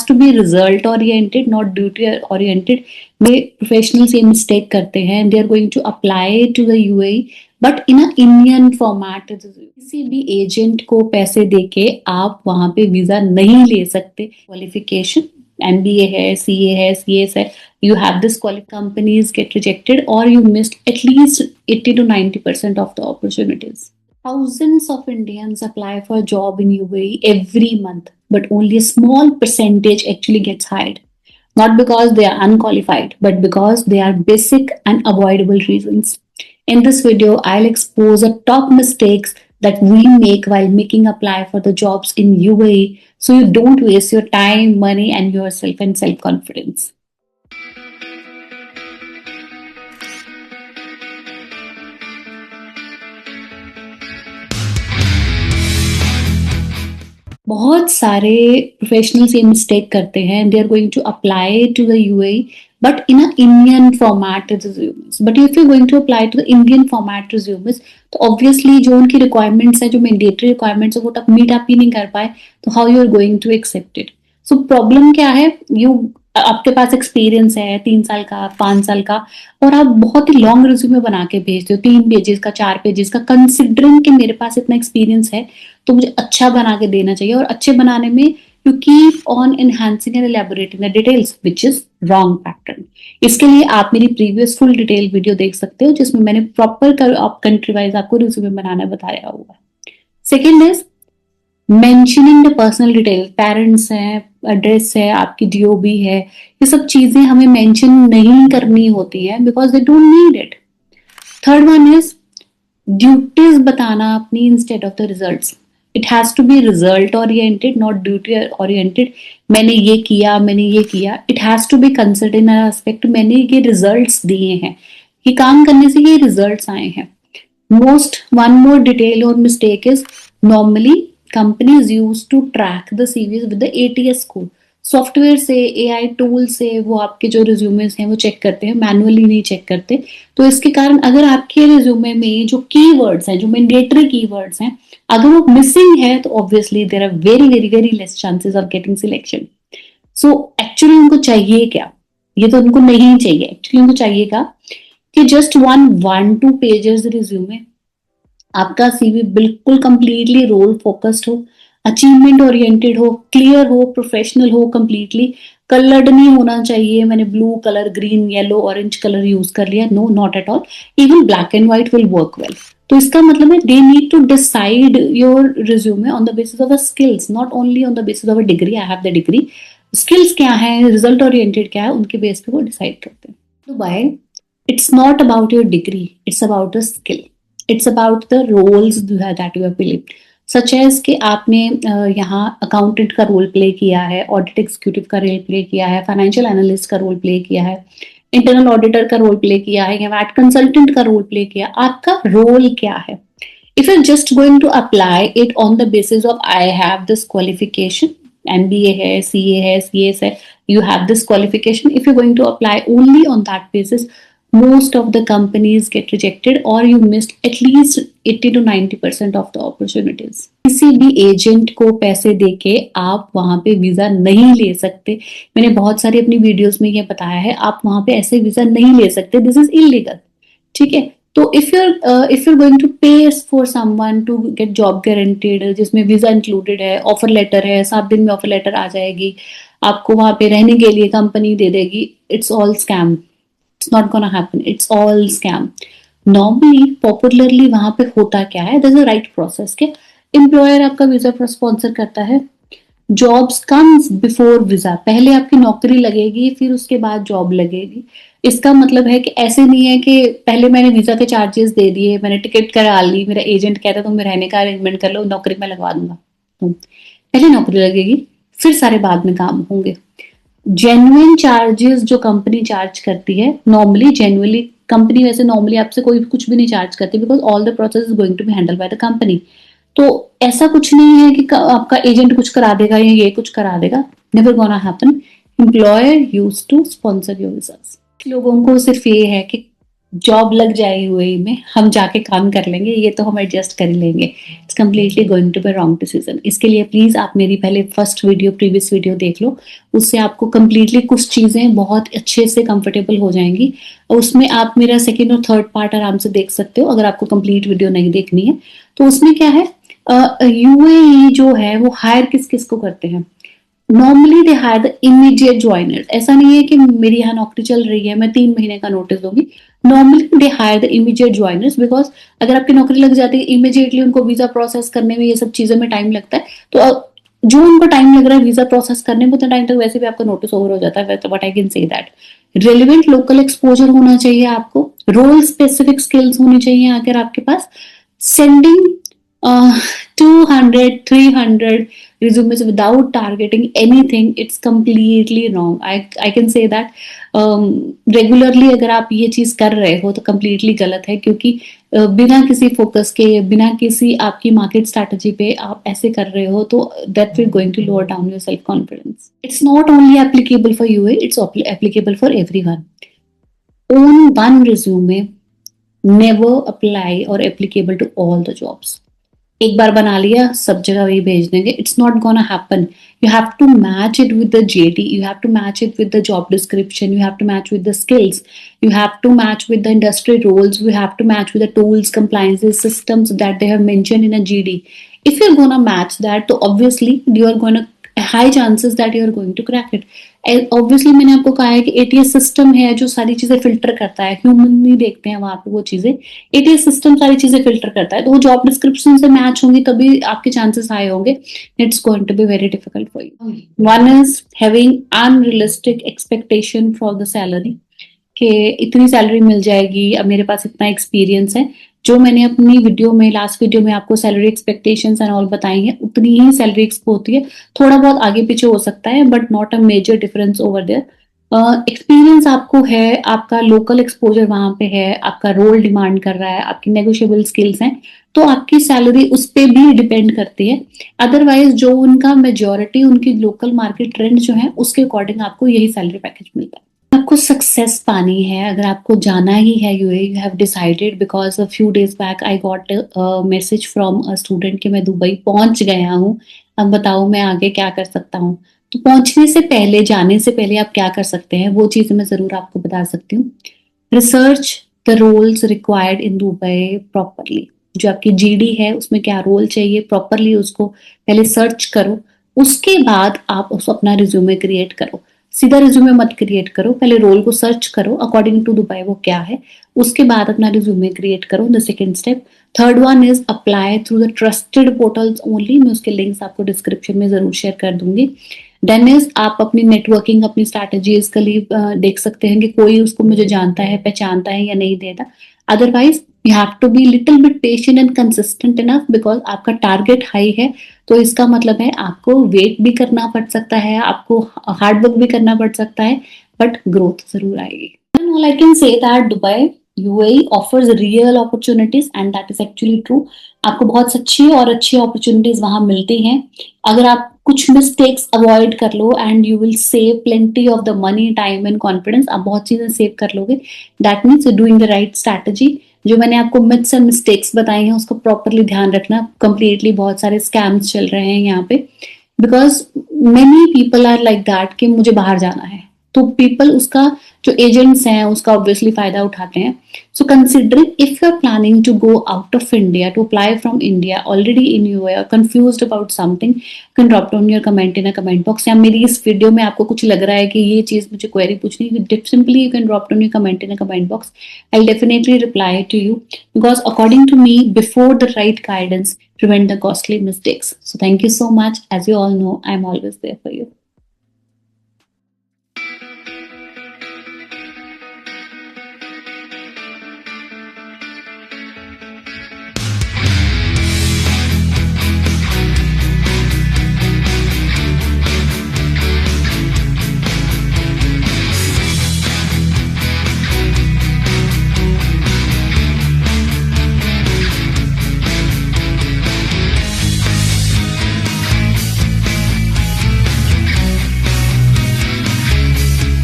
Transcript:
To be result oriented, not duty oriented. में professionals ये mistake करते हैं, they are going to apply to the UAE but in a Indian format. किसी भी agent को पैसे देके आप वहां पे वीजा नहीं ले सकते। क्वालिफिकेशन MBA है, CA है, CS है, you have this companies get rejected or you missed at least 80 to 90% of the opportunities. Thousands of Indians apply for a job in UAE every month, but only a small percentage actually gets hired. Not because they are unqualified, but because they are basic and avoidable reasons. In this video, I'll expose the top mistakes that we make while making apply for the jobs in UAE so you don't waste your time, money, and yourself and self-confidence. बहुत सारे professionals ये mistake करते हैं, they are going to apply to the UAE but in a Indian format resumes. But if you going to apply to the Indian format resumes तो obviously जो उनकी requirements है, जो मैंडेटरी रिक्वायरमेंट्स है, वो तक मीट अप ही नहीं कर पाए, तो how you are going to accept it. So problem क्या है, आपके पास एक्सपीरियंस है 3 साल का, 5 साल का, और आप बहुत ही लॉन्ग रिज्यूमे बना के भेजते हो, 3 पेजेस का, 4 पेजेस का, कंसिडरिंग कि मेरे पास इतना एक्सपीरियंस है तो मुझे अच्छा बना के देना चाहिए। और अच्छे बनाने में you keep on enhancing and elaborating the details which is wrong pattern. इसके लिए आप मेरी प्रीवियस फुल डिटेल वीडियो देख सकते हो जिसमें मैंने प्रॉपर कंट्री वाइज आपको रिज्यूमे बनाना बताया हुआ है। Second is mentioning the personal detail, parents है, एड्रेस है, आपकी DOB है, ये सब चीजें हमें मेंशन नहीं करनी होती है because they don't need it. Third one is duties बताना अपनी instead of the results. It has to be result oriented, not duty oriented. मैंने ये किया, मैंने ये किया। It has to be considered in aspect, मैंने ये रिजल्ट्स दिए हैं, ये काम करने से ये रिजल्ट्स आए हैं। One more detail or mistake is normally companies used to track the CVs with the ATS score. Software से, AI टूल से वो आपके जो रिज्यूमेस हैं वो चेक करते हैं, मैनुअली नहीं चेक करते। तो इसके कारण अगर आपके रिज्यूमे में जो कीवर्ड्स हैं, जो मैंडेटरी कीवर्ड्स हैं, अगर वो मिसिंग है तो obviously there are very very very less chances of getting selection. So actually उनको चाहिए क्या, ये तो उनको नहीं चाहिए। एक्चुअली उनको चाहिएगा कि जस्ट 1-2 पेजेस रिज्यूमे, आपका CV बिल्कुल कंप्लीटली रोल फोकस्ड हो, अचीवमेंट ओरिएंटेड हो, क्लियर हो, प्रोफेशनल हो, कंप्लीटली कलर्ड नहीं होना चाहिए। मैंने blue colour, green, yellow, orange colour use कर लिया, no, not at all. Even black and white will work well. तो इसका मतलब है they need to decide your resume on the basis of skills, not only on the basis of a degree. I have the degree, skills क्या है, result oriented क्या है, उनके base पे वो डिसाइड करते हैं। तो bye it's not about your degree, it's about a skill, it's about the roles that you have played, such as कि आपने यहाँ अकाउंटेंट का रोल प्ले किया है, ऑडिट एग्जीक्यूटिव का रोल प्ले किया है, फाइनेंशियल एनालिस्ट का रोल प्ले किया है, इंटरनल ऑडिटर का रोल प्ले किया है, या वैट कंसल्टेंट का रोल प्ले किया। आपका रोल क्या है? If you just going to apply it on the basis of I have this qualification, MBA है, CA है, CS है, you have this qualification, if you're going to apply only on that basis, most of the companies get rejected or you missed at least 80 to 90% of the opportunities. किसी भी agent को पैसे देके आप वहां पे वीजा नहीं ले सकते। मैंने बहुत सारी अपनी वीडियोस में ये बताया है, आप वहां पे ऐसे वीजा नहीं ले सकते, दिस इज इलीगल। ठीक है, तो if you're going to pay for someone to get job guaranteed, जिसमें वीजा इंक्लूडेड है, ऑफर लेटर है, 7 दिन में ऑफर लेटर आ जाएगी, आपको वहां पे रहने के लिए कंपनी दे देगी, it's all scam. It's not gonna happen. It's all scam. Normally, popularly वहां पे होता क्या है? There's a right process के एम्प्लॉयर आपका वीजा स्पॉन्सर करता है, जॉब्स कम्स बिफोर वीजा। पहले आपकी नौकरी लगेगी, फिर उसके बाद जॉब लगेगी। इसका मतलब है कि ऐसे नहीं है कि पहले मैंने वीजा के चार्जेस दे दिए, मैंने टिकट करा ली, मेरा एजेंट कहता तुम रहने का अरेंजमेंट कर लो, नौकरी में लगवा दूंगा। पहले नौकरी लगेगी, फिर सारे बाद में काम होंगे। जेन्युइन चार्जेस जो कंपनी चार्ज करती है, नॉर्मली जेन्युइनली कंपनी वैसे नॉर्मली आपसे कोई कुछ भी नहीं चार्ज करती, because all the process is going to be handle by the company. तो ऐसा कुछ नहीं है कि आपका एजेंट कुछ करा देगा या ये कुछ करा देगा, never gonna happen. Employer used to sponsor your visas. लोगों को सिर्फ ये है कि जॉब लग जाए यूएई में, हम जाके काम कर लेंगे, ये तो हम एडजस्ट कर ही लेंगे। It's completely going to be wrong decision. इसके लिए प्लीज आप मेरी पहले फर्स्ट वीडियो, प्रीवियस वीडियो देख लो, उससे आपको कंप्लीटली कुछ चीजें बहुत अच्छे से कंफर्टेबल हो जाएंगी। और उसमें आप मेरा सेकेंड और थर्ड पार्ट आराम से देख सकते हो, अगर आपको कंप्लीट वीडियो नहीं देखनी है तो। उसमें क्या है, यूएई जो है वो हायर किस किस को करते हैं, normally they hire the immediate joiners. ऐसा नहीं है कि मेरी यहाँ नौकरी चल रही है, मैं 3 महीने का नोटिस दूंगी। Normally they hire the immediate joiners, because अगर आपकी नौकरी लग जाती है इमीडिएटली, उनको वीजा प्रोसेस करने में, ये सब चीजों में टाइम लगता है। तो जो उनको टाइम लग रहा है वीजा प्रोसेस करने में, उतना टाइम तक वैसे भी आपका नोटिस ओवर हो जाता है। But I can say that relevant local exposure होना चाहिए आपको, रोल स्पेसिफिक स्किल्स होनी चाहिए अगर आपके पास। Sending 200 300 resumes without targeting anything, it's completely wrong. I can say that regularly अगर आप ये चीज कर रहे हो तो completely गलत है, क्योंकि बिना किसी फोकस के, बिना किसी आपकी मार्केट स्ट्रैटेजी पे आप ऐसे कर रहे हो तो that will going to lower down your self confidence. It's not only applicable for you, it's applicable for everyone. Own one resume, never apply or applicable to all the jobs. एक बार बना लिया सब जगह वही भेज देंगे, it's not gonna happen. You have to match it with the JD, you have to match it with the job description, you have to match with the skills, you have to match with the industry roles, you have to match with the tools, compliances, systems that they have mentioned in a GD. If you're gonna match that, तो obviously you are gonna high chances that you are going to crack it. Obviously मैंने आपको कहा है कि ATS system है जो सारी चीजें फिल्टर करता है, ह्यूमन नहीं देखते हैं वहां पे वो चीजें, एटीएस सिस्टम सारी चीजें फिल्टर करता है। तो वो जॉब डिस्क्रिप्शन से मैच होंगी तभी आपके चांसेस हाई होंगे। It's going to be very difficult for you. One is having unrealistic expectation for the salary, कि इतनी सैलरी मिल जाएगी, अब मेरे पास इतना एक्सपीरियंस है। जो मैंने अपनी वीडियो में, लास्ट वीडियो में आपको सैलरी एक्सपेक्टेशंस एंड ऑल बताई है, उतनी ही सैलरी एक्सपो होती है। थोड़ा बहुत आगे पीछे हो सकता है but not a major difference over there. Experience आपको है, आपका लोकल एक्सपोजर वहां पे है, आपका रोल डिमांड कर रहा है, आपकी नेगोशिएबल स्किल्स हैं, तो आपकी सैलरी उस पर भी डिपेंड करती है। अदरवाइज जो उनका मेजोरिटी, उनकी लोकल मार्केट ट्रेंड जो है उसके अकॉर्डिंग आपको यही सैलरी पैकेज मिलता है। आपको सक्सेस पानी है, अगर आपको जाना ही है UAE, you have decided, because a few days back I got message from a student कि मैं दुबई पहुंच गया हूँ, अब बताओ मैं आगे क्या कर सकता हूँ। तो पहुंचने से पहले, जाने से पहले आप क्या कर सकते हैं, वो चीज़ मैं ज़रूर आपको बता सकती हूँ। Research the roles required in Dubai properly. जो आपकी जीडी है उसमें क्या रोल चाहिए, प्रॉपरली उसको पहले सर्च करो। उसके बाद आप उसको अपना रिज्यूमे क्रिएट करो। सीधा रिज्यूमे मत क्रिएट करो, पहले रोल को सर्च करो अकॉर्डिंग टू दुबई वो क्या है, उसके बाद अपना रिज्यूमे क्रिएट करो। The second step. Third one is apply through the trusted portals only. मैं उसके लिंक्स आपको डिस्क्रिप्शन में जरूर शेयर कर दूंगी। देन इज आप अपनी नेटवर्किंग, अपनी स्ट्रैटेजीज के लिए देख सकते हैं कि कोई उसको मुझे जानता है, पहचानता है या नहीं देता। Otherwise you have to be little bit patient and consistent enough, because आपका टारगेट हाई है, तो इसका मतलब है आपको वेट भी करना पड़ सकता है, आपको हार्ड वर्क भी करना पड़ सकता है, बट ग्रोथ जरूर आएगी। All I can say that Dubai, UAE offers real opportunities and that is actually true. आपको बहुत सच्ची और अच्छी अपॉर्चुनिटीज वहां मिलती हैं। अगर आप कुछ मिस्टेक्स अवॉइड कर लो and you will save plenty of the money, time and confidence, आप बहुत चीजें सेव कर लोगे। That means doing the right strategy. जो मैंने आपको मिथ्स एंड मिस्टेक्स बताई हैं उसको प्रॉपरली ध्यान रखना। कंप्लीटली बहुत सारे स्कैम्स चल रहे हैं यहाँ पे, because many people are like that कि मुझे बाहर जाना है, तो पीपल उसका, जो एजेंट्स हैं उसका ऑब्वियसली फायदा उठाते हैं। So considering if you are planning to go out of India, to apply from India, already in UAE और confused about something, can drop down your comment in a comment box. या मेरी इस video में आपको कुछ लग रहा है कि ये चीज मुझे क्वेरी पूछनी है, simply you can drop down your comment in a comment box. I will definitely reply to you, because according to me, before the right guidance prevent the costly mistakes. So thank you so much. As you all know, I'm always there for you.